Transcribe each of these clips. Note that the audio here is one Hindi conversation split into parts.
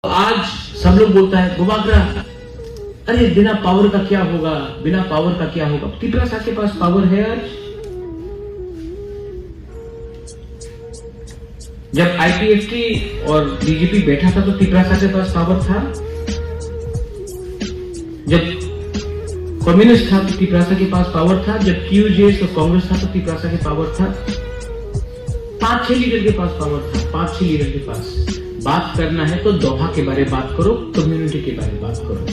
आज सब लोग बोलता है गोबाग्रा, अरे बिना पावर का क्या होगा, बिना पावर का क्या होगा। त्रिपुरा साहब के पास पावर है। आज जब आईपीएफटी और डीजीपी बैठा था तो त्रिपुरा साहब के पास पावर था। जब कम्युनिस्ट था तो त्रिपुरा साहब के पास पावर था। जब क्यूजेएस और कांग्रेस था तो त्रिपुरा साहब के पावर था। 5-6 लीडर के पास पावर था। 5-6 लीडर के पास बात करना है तो दोहा के बारे में बात करो, कम्युनिटी के बारे में बात करो।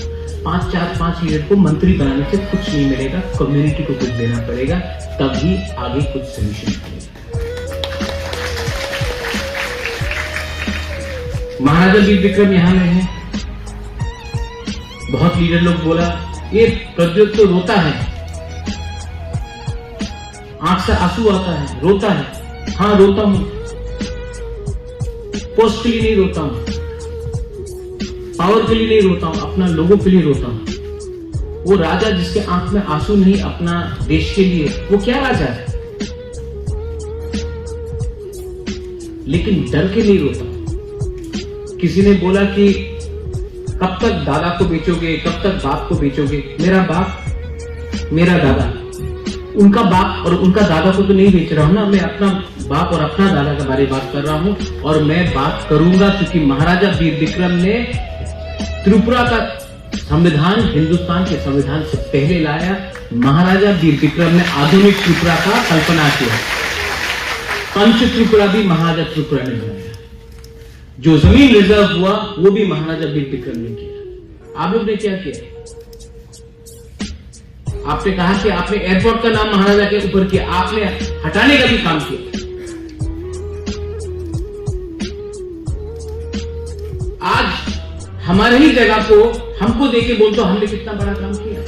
5 लीडर को मंत्री बनाने से कुछ नहीं मिलेगा, कम्युनिटी को कुछ देना पड़ेगा, तभी आगे कुछ सोल्यूशन मिलेगा। महाराजा वीर विक्रम यहां में है। बहुत लीडर लोग बोला ये प्रज्वल तो रोता है, आंख से आंसू आता है, रोता है। हाँ रोता हूं, पोस्ट के लिए नहीं रोता हूं, पावर के लिए नहीं रोता हूं, अपना लोगों के लिए रोता हूं। वो राजा जिसके आंख में आंसू नहीं अपना देश के लिए, वो क्या राजा है? लेकिन डर के नहीं रोता। किसी ने बोला कि कब तक दादा को बेचोगे, कब तक बाप को बेचोगे? मेरा बाप, मेरा दादा, उनका बाप और उनका दादा को तो नहीं बेच रहा हूं ना, मैं अपना बाप और अपना दादा के बारे में बात कर रहा हूं। और मैं बात करूंगा क्योंकि महाराजा वीर विक्रम ने त्रिपुरा का संविधान हिंदुस्तान के संविधान से पहले लाया। महाराजा वीर विक्रम ने आधुनिक त्रिपुरा का कल्पना किया। पंच त्रिपुरा भी महाराजा त्रिपुरा ने बनाया। जो जमीन रिजर्व हुआ वो भी महाराजा वीर विक्रम ने किया। आप लोग ने क्या किया? आपने कहा कि आपने एयरपोर्ट का नाम महाराजा के ऊपर किया, आपने हटाने का भी काम किया। आज हमारे ही जगह को हमको देके बोलते हो हमने कितना बड़ा काम किया।